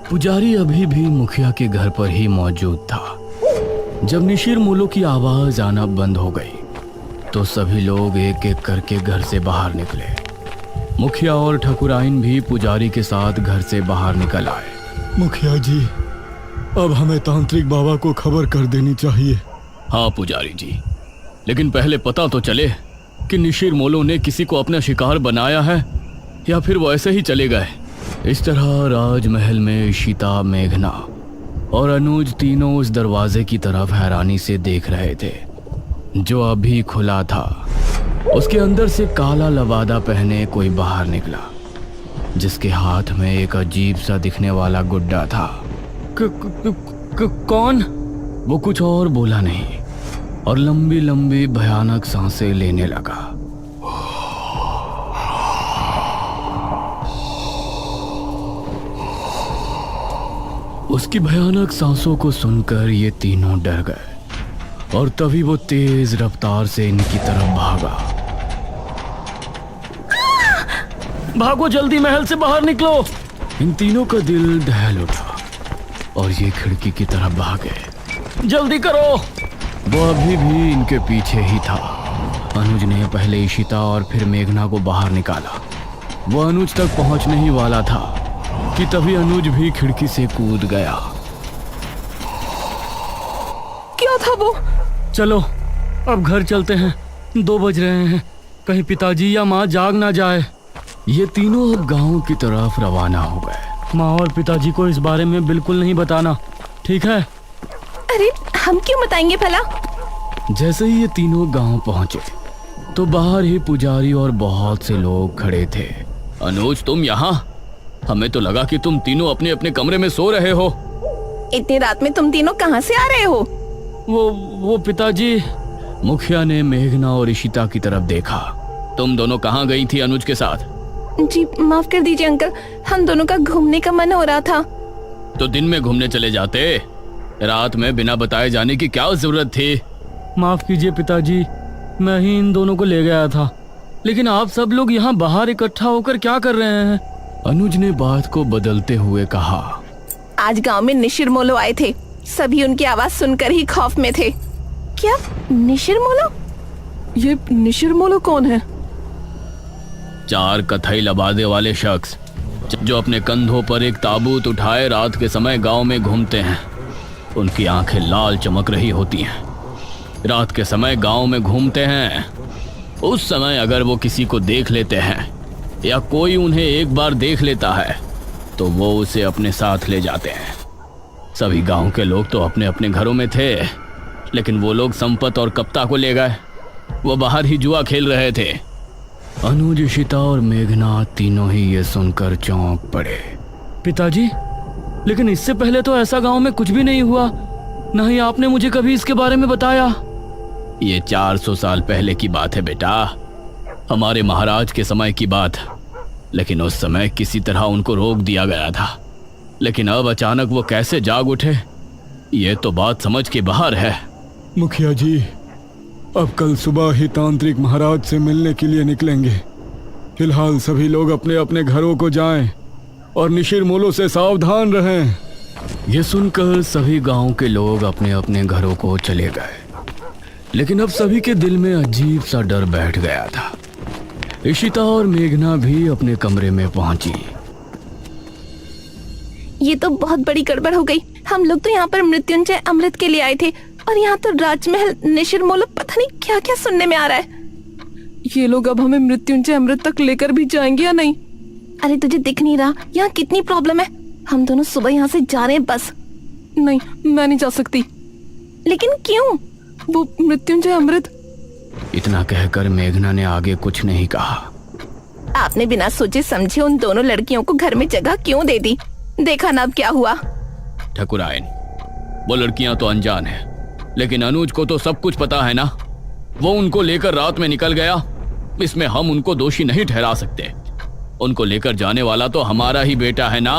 पुजारी अभी भी मुखिया के घर पर ही मौजूद था। जब निशिर मोलो की आवाज आना बंद हो गई तो सभी लोग एक एक करके घर से बाहर निकले। मुखिया और ठकुराइन भी पुजारी के साथ घर से बाहर निकल आए। मुखिया जी, अब हमें तांत्रिक बाबा को खबर कर देनी चाहिए। हाँ पुजारी जी, लेकिन पहले पता तो चले कि निशिर मोलो ने किसी को अपना शिकार बनाया है या फिर वो ऐसे ही चले गए। इस तरह राजमहल में इशिता, मेघना और अनुज तीनों उस दरवाजे की तरफ हैरानी से देख रहे थे जो अभी खुला था। उसके अंदर से काला लबादा पहने कोई बाहर निकला जिसके हाथ में एक अजीब सा दिखने वाला गुड्डा था। कौन? वो कुछ और बोला नहीं और लंबी लंबी भयानक सांसें लेने लगा। उसकी भयानक सांसों को सुनकर ये तीनों डर गए और तभी वो तेज रफ्तार से इनकी तरफ भागा। भागो जल्दी, महल से बाहर निकलो। इन तीनों का दिल दहल उठा और ये खिड़की की तरफ भागे। जल्दी करो। वो अभी भी इनके पीछे ही था। अनुज ने पहले इशिता और फिर मेघना को बाहर निकाला। वो अनुज तक पहुंचने ही वाला था कि तभी अनुज भी खिड़की से कूद गया। क्या था वो? चलो अब घर चलते हैं, 2 बज रहे हैं, कहीं पिताजी या माँ जाग ना जाए। ये तीनों अब गांव की तरफ रवाना हो गए। माँ और पिताजी को इस बारे में बिल्कुल नहीं बताना, ठीक है? अरे हम क्यों बताएंगे भला? जैसे ही ये तीनों गांव पहुंचे तो बाहर ही पुजारी और बहुत से लोग खड़े थे। अनुज, तुम यहाँ? हमें तो लगा कि तुम तीनों अपने अपने कमरे में सो रहे हो। इतनी रात में तुम तीनों कहाँ से आ रहे हो? वो पिताजी। मुखिया ने मेघना और इशिता की तरफ देखा। तुम दोनों कहाँ गई थी अनुज के साथ? जी माफ कर दीजिए अंकल, हम दोनों का घूमने का मन हो रहा था। तो दिन में घूमने चले जाते, रात में बिना बताए जाने की क्या जरूरत थी? माफ कीजिए पिताजी, मैं ही इन दोनों को ले गया था, लेकिन आप सब लोग यहाँ बाहर इकट्ठा होकर क्या कर रहे हैं? अनुज ने बात को बदलते हुए कहा। आज गांव में निशिर मोलो आए थे, सभी उनकी आवाज सुनकर ही खौफ में थे। क्या निशिर मोलो? ये निशिर मोलो कौन है? 4 कथई लबादे वाले शख्स जो अपने कंधों पर एक ताबूत उठाए रात के समय गांव में घूमते हैं। उनकी आंखें लाल चमक रही होती हैं। रात के समय गांव में घूमते हैं। उस समय अगर वो किसी को देख लेते हैं या कोई उन्हें एक बार देख लेता है तो वो उसे अपने साथ ले जाते हैं। सभी गांव के लोग तो अपने अपने घरों में थे, लेकिन वो लोग संपत और कप्ता को ले गए। वो बाहर ही जुआ खेल रहे थे। अनुज, इशिता और मेघना तीनों ही ये सुनकर चौंक पड़े। पिताजी, लेकिन इससे पहले तो ऐसा गांव में कुछ भी नहीं हुआ, न ही आपने मुझे कभी इसके बारे में बताया। ये 400 साल पहले की बात है बेटा, हमारे महाराज के समय की बात। लेकिन उस समय किसी तरह उनको रोक दिया गया था, लेकिन अब अचानक वो कैसे जाग उठे, ये तो बात समझ के बाहर है। मुखिया जी, अब कल सुबह ही तांत्रिक महाराज से मिलने के लिए निकलेंगे। फिलहाल सभी लोग अपने अपने घरों को जाएं और निशिर मोलो से सावधान रहें। ये सुनकर सभी गांव के लोग अपने अपने घरों को चले गए, लेकिन अब सभी के दिल में अजीब सा डर बैठ गया था। इशिता और मेघना भी अपने कमरे में पहुंची। ये तो बहुत बड़ी गड़बड़ हो गई। हम लोग तो यहाँ पर मृत्युंजय अमृत के लिए आए थे और यहाँ तो राजमहल निशिर मोलो पता नहीं क्या क्या सुनने में आ रहा है। ये लोग अब हमें मृत्युंजय अमृत तक लेकर भी जाएंगे या नहीं? अरे तुझे दिख नहीं रहा यहाँ कितनी प्रॉब्लम है? हम दोनों सुबह यहाँ से जा रहे हैं बस। नहीं, मैं नहीं जा सकती। लेकिन क्यों? वो मृत्युंजय अमृत। इतना कहकर मेघना ने आगे कुछ नहीं कहा। आपने बिना सोचे समझे उन दोनों लड़कियों को घर में जगह क्यों दे दी? देखा ना अब क्या हुआ। ठकुराइन, वो लड़कियां तो अनजान है, लेकिन अनुज को तो सब कुछ पता है ना। वो उनको लेकर रात में निकल गया, इसमें हम उनको दोषी नहीं ठहरा सकते। उनको लेकर जाने वाला तो हमारा ही बेटा है ना।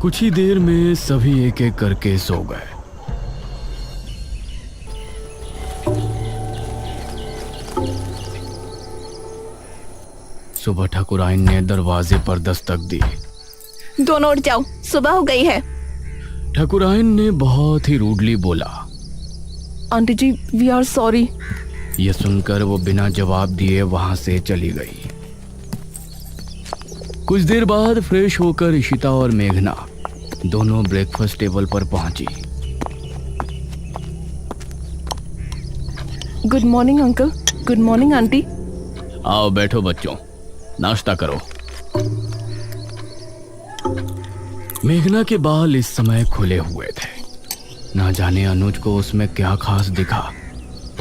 कुछ ही देर में सभी एक एक करके सो गए। सुबह ठकुराइन ने दरवाजे पर दस्तक दी। दोनों उठ जाओ, सुबह हो गई है। ठाकुरायन ने बहुत ही रूडली बोला। Aunty ji, we are sorry. यह सुनकर वो बिना जवाब दिए वहां से चली गई। कुछ देर बाद फ्रेश होकर इशिता और मेघना दोनों ब्रेकफास्ट टेबल पर पहुंची। Good morning uncle. Good morning aunty. आओ बैठो बच्चों, नाश्ता करो। मेघना के बाल इस समय खुले हुए थे। ना जाने अनुज को उसमें क्या खास दिखा।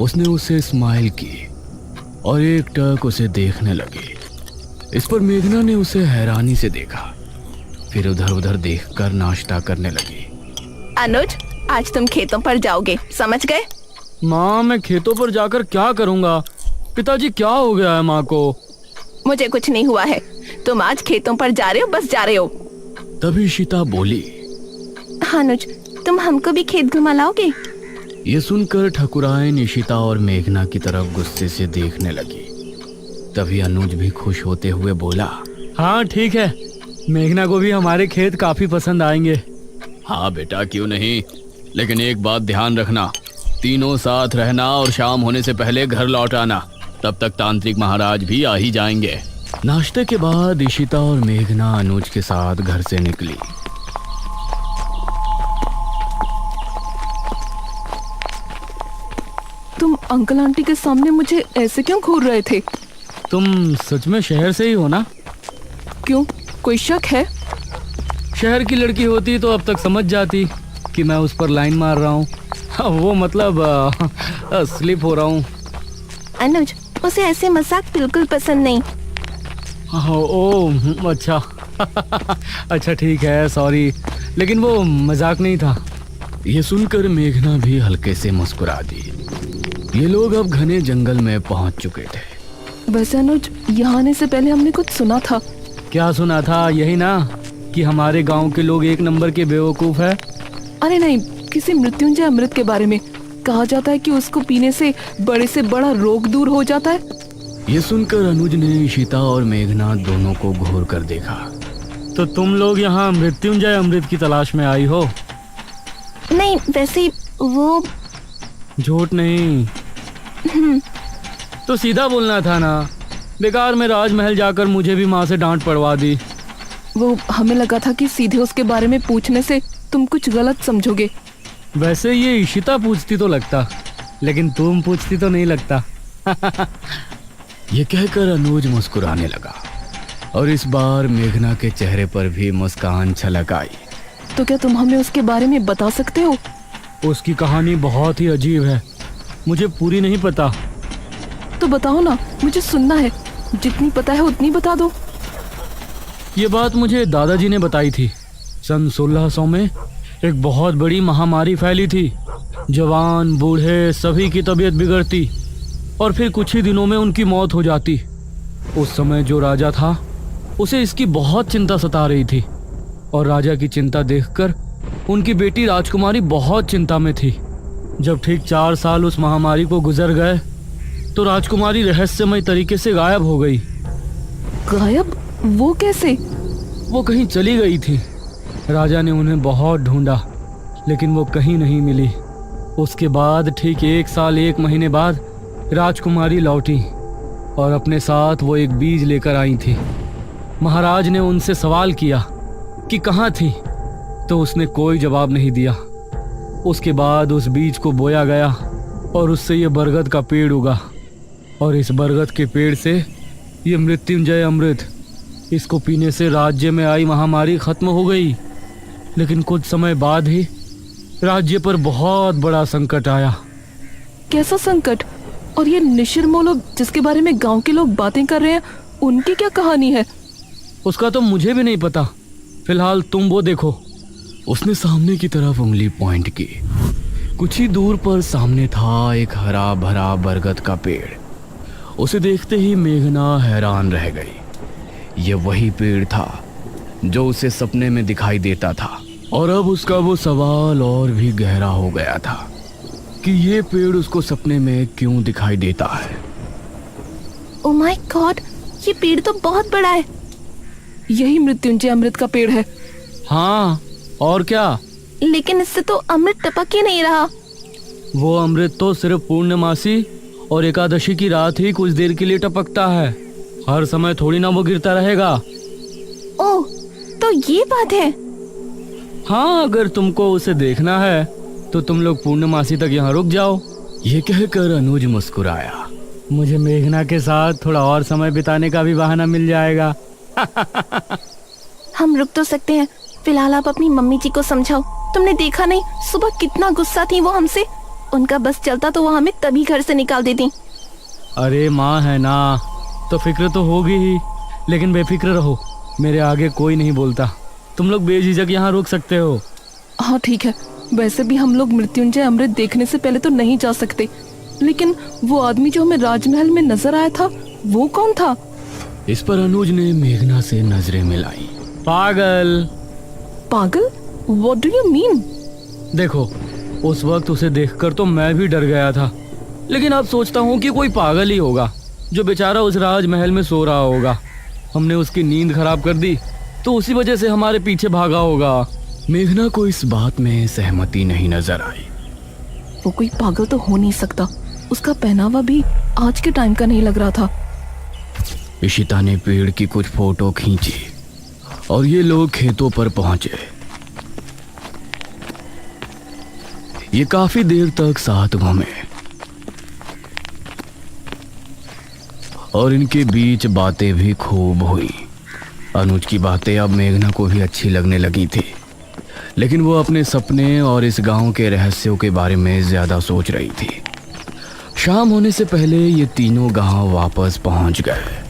उसने उसे स्माइल की और एक टक उसे देखने लगी। इस पर मेघना ने उसे हैरानी से देखा, फिर उधर उधर देखकर नाश्ता करने लगी। अनुज, आज तुम खेतों पर जाओगे, समझ गए? माँ, मैं खेतों पर जाकर क्या करूँगा? पिताजी, क्या हो गया है माँ को? मुझे कुछ नहीं हुआ है। तुम आज खेतों पर जा रहे हो, बस जा रहे हो। तभी इशिता बोली। अनुज, तुम हमको भी खेत घुमा लाओगे? ये सुनकर ठाकुरायन इशिता और मेघना की तरफ गुस्से से देखने लगी। तभी अनुज भी खुश होते हुए बोला, हाँ ठीक है, मेघना को भी हमारे खेत काफी पसंद आएंगे। हाँ बेटा, क्यों नहीं, लेकिन एक बात ध्यान रखना, तीनों साथ रहना और शाम होने से पहले घर लौट आना। तब तक तांत्रिक महाराज भी आ ही जाएंगे। नाश्ते के बाद इशिता और मेघना अनुज के साथ घर से निकली। तुम अंकल आंटी के सामने मुझे ऐसे क्यों घूर रहे थे? तुम सच में शहर से ही हो ना? क्यों, कोई शक है? शहर की लड़की होती तो अब तक समझ जाती कि मैं उस पर लाइन मार रहा हूँ। वो मतलब स्लिप हो रहा हूँ। अनुज, उसे ऐसे मजाक बिल्कुल पसंद नहीं। ओह अच्छा। अच्छा ठीक है, सॉरी, लेकिन वो मजाक नहीं था। ये सुनकर मेघना भी हल्के से मुस्कुरा दी। ये लोग अब घने जंगल में पहुंच चुके थे। वैसे अनुज, यहाँ आने से पहले हमने कुछ सुना था। क्या सुना था? यही ना कि हमारे गांव के लोग एक नंबर के बेवकूफ है। अरे नहीं, किसी मृत्युंजय अमृत के बारे में। कहा जाता है कि उसको पीने से बड़े से बड़ा रोग दूर हो जाता है। ये सुनकर अनुज ने इशिता और मेघना दोनों को घूर कर देखा। तो तुम लोग यहाँ मृत्युंजय अमृत की तलाश में आई हो? नहीं, वैसे वो झूठ नहीं तो सीधा बोलना था ना। बेकार में राजमहल जाकर मुझे भी माँ से डांट पड़वा दी। वो हमें लगा था कि सीधे उसके बारे में पूछने से तुम कुछ गलत समझोगे। वैसे ये इशिता पूछती तो लगता, लेकिन तुम पूछती तो नहीं लगता। ये कहकर अनुज मुस्कुराने लगा और इस बार मेघना के चेहरे पर भी मुस्कान छलक आई। तो क्या तुम हमें उसके बारे में बता सकते हो? उसकी कहानी बहुत ही अजीब है, मुझे पूरी नहीं पता। तो बताओ ना, मुझे सुनना है। जितनी पता है उतनी बता दो। ये बात मुझे दादाजी ने बताई थी। सन 1600 में एक बहुत बड़ी महामारी फैली थी। जवान बूढ़े सभी की तबीयत बिगड़ती और फिर कुछ ही दिनों में उनकी मौत हो जाती। उस समय जो राजा था उसे इसकी बहुत चिंता सता रही थी और राजा की चिंता देखकर उनकी बेटी राजकुमारी बहुत चिंता में थी। जब ठीक 4 साल उस महामारी को गुजर गए तो राजकुमारी रहस्यमय तरीके से गायब हो गई। गायब? वो कैसे? वो कहीं चली गई थी। राजा ने उन्हें बहुत ढूंढा, लेकिन वो कहीं नहीं मिली। उसके बाद ठीक 1 साल 1 महीने बाद राजकुमारी लौटी और अपने साथ वो एक बीज लेकर आई थी। महाराज ने उनसे सवाल किया कि कहाँ थी, तो उसने कोई जवाब नहीं दिया। उसके बाद उस बीज को बोया गया और उससे ये बरगद का पेड़ उगा और इस बरगद के पेड़ से ये मृत्युंजय अमृत, इसको पीने से राज्य में आई महामारी खत्म हो गई। लेकिन कुछ समय बाद ही राज्य पर बहुत बड़ा संकट आया। कैसा संकट? और ये निशिर जिसके बारे में गांव के लोग बातें कर रहे हैं, उनकी क्या कहानी है? उसका तो मुझे भी नहीं पता। फिलहाल तुम वो देखो। उसने सामने की तरफ उंगली पॉइंट की। कुछ ही दूर पर सामने था एक हरा भरा बरगद का पेड़। उसे देखते ही मेघना हैरान रह गई। ये वही पेड़ था जो उसे सपने में दिखाई देता था और अब उसका वो सवाल और भी गहरा हो गया था कि ये पेड़ उसको सपने में क्यों दिखाई देता है। ओह माय गॉड, ये पेड़ तो बहुत बड़ा है। यही मृत्युंजय अमृत का पेड़ है। हाँ, और क्या? लेकिन इससे तो अमृत टपक ही नहीं रहा। वो अमृत तो सिर्फ पूर्णमासी और एकादशी की रात ही कुछ देर के लिए टपकता है। हर समय थोड़ी ना वो गिरता रहेगा। ओह, तो ये बात है। हाँ, अगर तुमको उसे देखना है तो तुम लोग पूर्णमासी तक यहाँ रुक जाओ। ये कहकर अनुज मुस्कुराया। मुझे मेघना के साथ थोड़ा और समय बिताने का भी बहाना मिल जाएगा। हम रुक तो सकते हैं, फिलहाल आप अपनी मम्मी जी को समझाओ। तुमने देखा नहीं सुबह कितना गुस्सा थी वो हमसे। उनका बस चलता तो वो हमें तभी घर से निकाल देती। अरे माँ है ना, तो फिक्र तो होगी ही, लेकिन बेफिक्र रहो, मेरे आगे कोई नहीं बोलता। तुम लोग बेझिझक यहाँ रुक सकते हो। हाँ ठीक है, वैसे भी हम लोग मृत्युंजय अमृत देखने से पहले तो नहीं जा सकते। लेकिन वो आदमी जो हमें राजमहल में नजर आया था, वो कौन था? इस पर अनुज ने मेघना से नजरें मिलाई। पागल। पागल? What do you mean? देखो, उस वक्त उसे देखकर तो मैं भी डर गया था, लेकिन अब सोचता हूँ कि कोई पागल ही होगा जो बेचारा उस राजमहल में सो रहा होगा। हमने उसकी नींद खराब कर दी तो उसी वजह से हमारे पीछे भागा होगा। मेघना को इस बात में सहमति नहीं नजर आई। वो कोई पागल तो हो नहीं सकता। उसका पहनावा भी आज के टाइम का नहीं लग रहा था। इशिता ने पेड़ की कुछ फोटो खींची और ये लोग खेतों पर पहुंचे। ये काफी देर तक साथ घूमे और इनके बीच बातें भी खूब हुई। अनुज की बातें अब मेघना को भी अच्छी लगने लगी थी, लेकिन वो अपने सपने और इस गांव के रहस्यों के बारे में ज्यादा सोच रही थी। शाम होने से पहले ये तीनों गांव वापस पहुंच गए।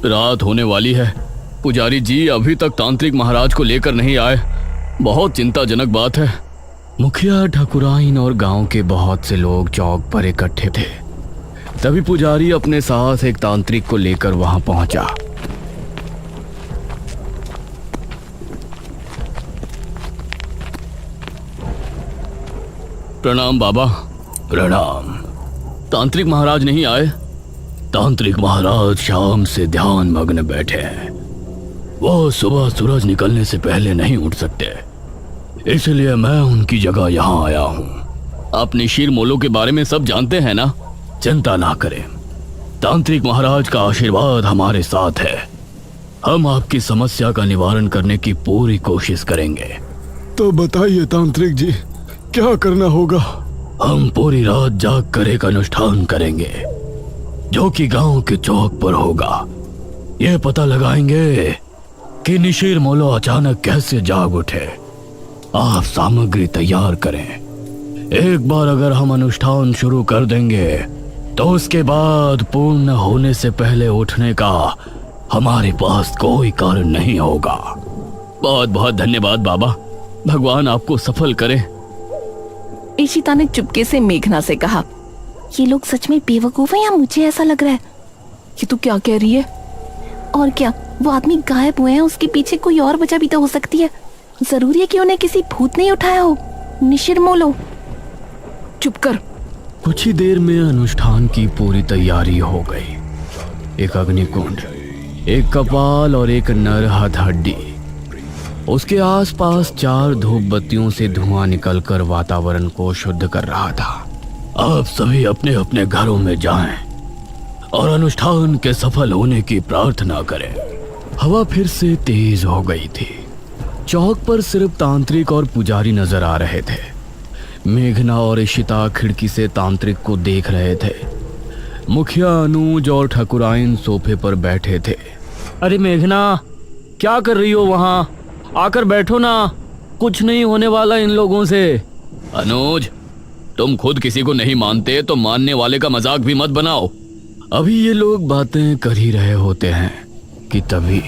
रात होने वाली है। पुजारी जी अभी तक तांत्रिक महाराज को लेकर नहीं आए। बहुत चिंताजनक बात है। मुखिया, ठाकुराइन और गांव के बहुत से लोग चौक पर इकट्ठे थे। तभी पुजारी अपने साथ एक तांत्रिक को लेकर वहां पहुंचा। प्रणाम बाबा। प्रणाम। तांत्रिक महाराज नहीं आए? तांत्रिक महाराज शाम से ध्यान मग्न बैठे हैं। वो सुबह सूरज निकलने से पहले नहीं उठ सकते, इसलिए मैं उनकी जगह यहाँ आया हूँ। आप निशिर मोलो के बारे में सब जानते हैं ना? चिंता ना करें, तांत्रिक महाराज का आशीर्वाद हमारे साथ है। हम आपकी समस्या का निवारण करने की पूरी कोशिश करेंगे। तो बताइए तांत्रिक जी, क्या करना होगा? हम पूरी रात जाग कर एक अनुष्ठान करेंगे जो कि गांव के चौक पर होगा। यह पता लगाएंगे कि निशिर मोलो अचानक कैसे जाग उठे। आप सामग्री तैयार करें। एक बार अगर हम अनुष्ठान शुरू कर देंगे तो उसके बाद पूर्ण होने से पहले उठने का हमारे पास कोई कारण नहीं होगा। बहुत बहुत धन्यवाद बाबा, भगवान आपको सफल करे। इशिता ने चुपके से मेघना से कहा, ये लोग सच में बेवकूफ हैं या मुझे ऐसा लग रहा है? ये तू क्या कह रही है? और क्या, वो आदमी गायब हुए हैं, उसके पीछे कोई और वजह भी तो हो सकती है। जरूरी है कि उन्हें किसी भूत ने उठाया हो। निशिर मोलो, चुप कर। कुछ ही देर में अनुष्ठान की पूरी तैयारी हो गई। एक अग्निकुंड, एक कपाल और एक नर हथहड्डी। उसके आसपास 4 धूप बत्तियों से धुआं निकलकर वातावरण को शुद्ध कर रहा था। आप सभी अपने अपने घरों में जाएं और अनुष्ठान के सफल होने की प्रार्थना करें। हवा फिर से तेज हो गई थी। चौक पर सिर्फ तांत्रिक और पुजारी नजर आ रहे थे। मेघना और इशिता खिड़की से तांत्रिक को देख रहे थे। मुखिया, अनुज और ठाकुराइन सोफे पर बैठे थे। अरे मेघना, क्या कर रही हो वहाँ? आकर बैठो ना, कुछ नहीं होने वाला इन लोगों से। अनुज, तुम खुद किसी को नहीं मानते तो मानने वाले का मजाक भी मत बनाओ। अभी ये लोग बातें कर ही रहे होते हैं कि तभी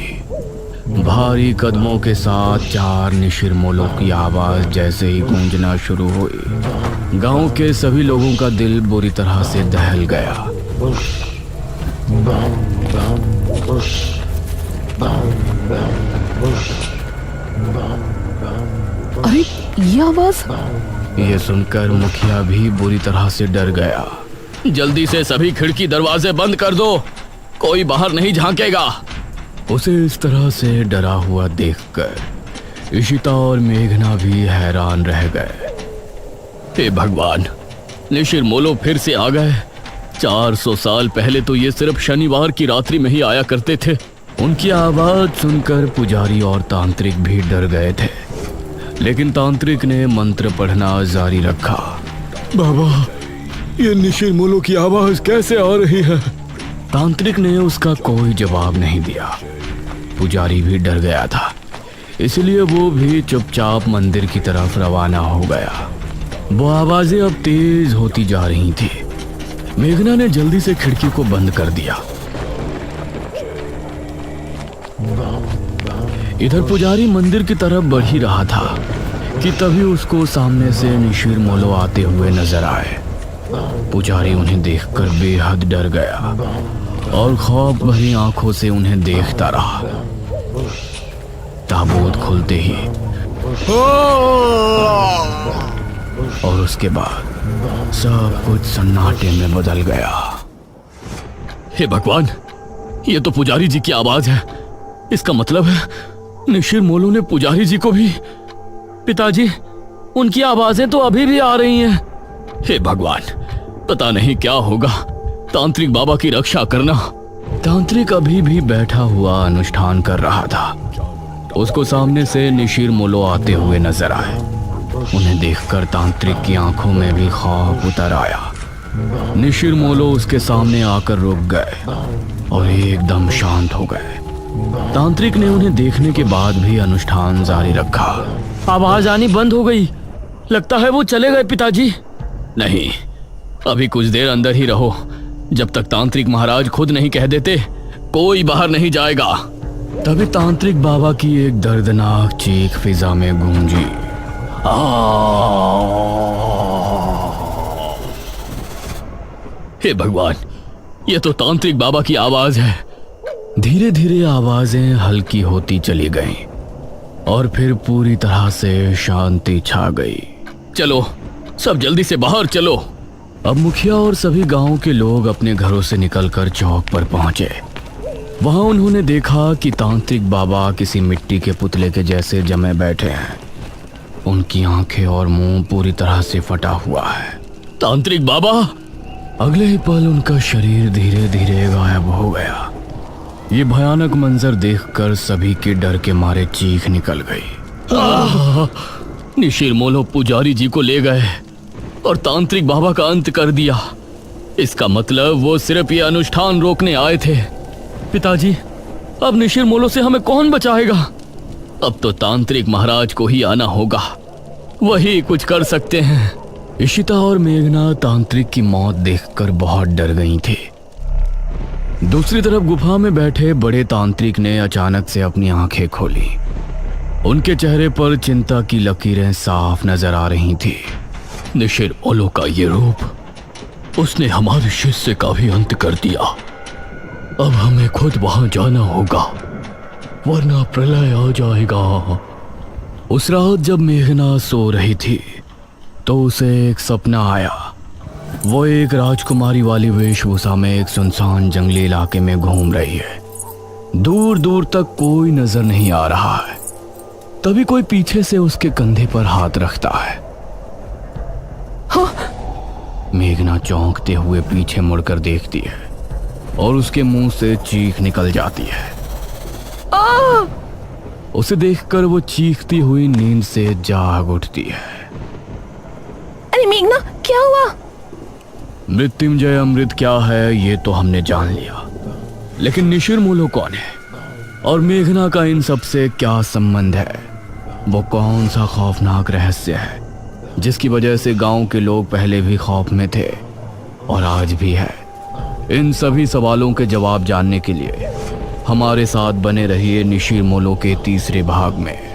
भारी कदमों के साथ 4 निशिर मोलों की आवाज जैसे ही गूंजना शुरू हुई, गांव के सभी लोगों का दिल बुरी तरह से दहल गया। अरे ये आवाज ये सुनकर मुखिया भी बुरी तरह से डर गया। जल्दी से सभी खिड़की दरवाजे बंद कर दो, कोई बाहर नहीं झांकेगा। उसे इस तरह से डरा हुआ देखकर इशिता और मेघना भी हैरान रह गए। हे भगवान, निशिर मोलो फिर से आ गए। 400 साल पहले तो ये सिर्फ शनिवार की रात्रि में ही आया करते थे। उनकी आवाज सुनकर पुजारी और तांत्रिक भी डर गए थे, लेकिन तांत्रिक ने मंत्र पढ़ना जारी रखा। बाबा, ये निशिर मोलो की आवाज कैसे आ रही है? तांत्रिक ने उसका कोई जवाब नहीं दिया। पुजारी भी डर गया था, इसलिए वो भी चुपचाप मंदिर की तरफ रवाना हो गया। वो आवाजें अब तेज होती जा रही थी। मेघना ने जल्दी से खिड़की को बंद कर दिया। इधर पुजारी मंदिर की तरफ बढ़ ही रहा था कि तभी उसको सामने से निशिर मोलो आते हुए नजर आए। पुजारी उन्हें देखकर बेहद डर गया और खौफ भरी आंखों से उन्हें देखता रहा। ताबूत खुलते ही और उसके बाद सब कुछ सन्नाटे में बदल गया। हे भगवान, ये तो पुजारी जी की आवाज है। इसका मतलब है निशिर मोलो ने पुजारी जी को भी। पिताजी, उनकी आवाजें तो अभी भी आ रही हैं। हे भगवान, पता नहीं क्या होगा। तांत्रिक बाबा की रक्षा करना। तांत्रिक अभी भी बैठा हुआ अनुष्ठान कर रहा था। उसको सामने से निशिर मोलो आते हुए नजर आए। उन्हें देखकर तांत्रिक की आंखों में भी खौफ उतर आया। निशिर मोलो उसके सामने आकर रुक गए और एकदम शांत हो गए। तांत्रिक ने उन्हें देखने के बाद भी अनुष्ठान जारी रखा। आवाज आनी बंद हो गई। लगता है वो चले गए पिताजी। नहीं, अभी कुछ देर अंदर ही रहो। जब तक तांत्रिक महाराज खुद नहीं कह देते, कोई बाहर नहीं जाएगा। तभी तांत्रिक बाबा की एक दर्दनाक चीख फिजा में गूंजी। हे भगवान, ये तो तांत्रिक बाबा की आवाज है। धीरे धीरे आवाजें हल्की होती चली गईं और फिर पूरी तरह से शांति छा गई। चलो, सब जल्दी से बाहर चलो। अब मुखिया और सभी गांव के लोग अपने घरों से निकलकर चौक पर पहुंचे। वहां उन्होंने देखा कि तांत्रिक बाबा किसी मिट्टी के पुतले के जैसे जमे बैठे हैं। उनकी आंखें और मुंह पूरी तरह से फटा हुआ है। तांत्रिक बाबा! अगले ही पल उनका शरीर धीरे धीरे गायब हो गया। ये भयानक मंजर देखकर सभी के डर के मारे चीख निकल गई। निशिर मोलो पुजारी जी को ले गए और तांत्रिक बाबा का अंत कर दिया। इसका मतलब वो सिर्फ ये अनुष्ठान रोकने आए थे। पिताजी, अब निशिर मोलो से हमें कौन बचाएगा? अब तो तांत्रिक महाराज को ही आना होगा, वही कुछ कर सकते हैं। इशिता और मेघना तांत्रिक की मौत देखकर बहुत डर गई थी। दूसरी तरफ गुफा में बैठे बड़े तांत्रिक ने अचानक से अपनी आंखें खोली। उनके चेहरे पर चिंता की लकीरें साफ नजर आ रही थी। निशिर मोलो का ये रूप, उसने हमारे शिष्य का भी अंत कर दिया। अब हमें खुद वहां जाना होगा, वरना प्रलय आ जाएगा। उस रात जब मेघना सो रही थी तो उसे एक सपना आया। वो एक राजकुमारी वाली वेशभूषा में एक सुनसान जंगली इलाके में घूम रही है। दूर दूर तक कोई नजर नहीं आ रहा है। तभी कोई पीछे से उसके कंधे पर हाथ रखता है। हाँ? मेघना चौंकते हुए पीछे मुड़कर देखती है और उसके मुंह से चीख निकल जाती है। उसे देखकर वो चीखती हुई नींद से जाग उठती है। अरे मेघना, क्या हुआ? मृत्युंजय अमृत क्या है ये तो हमने जान लिया, लेकिन निशिर मोलो कौन है और मेघना का इन सब से क्या संबंध है? वो कौन सा खौफनाक रहस्य है जिसकी वजह से गांव के लोग पहले भी खौफ में थे और आज भी है? इन सभी सवालों के जवाब जानने के लिए हमारे साथ बने रहिए निशिर मोलो के तीसरे भाग में।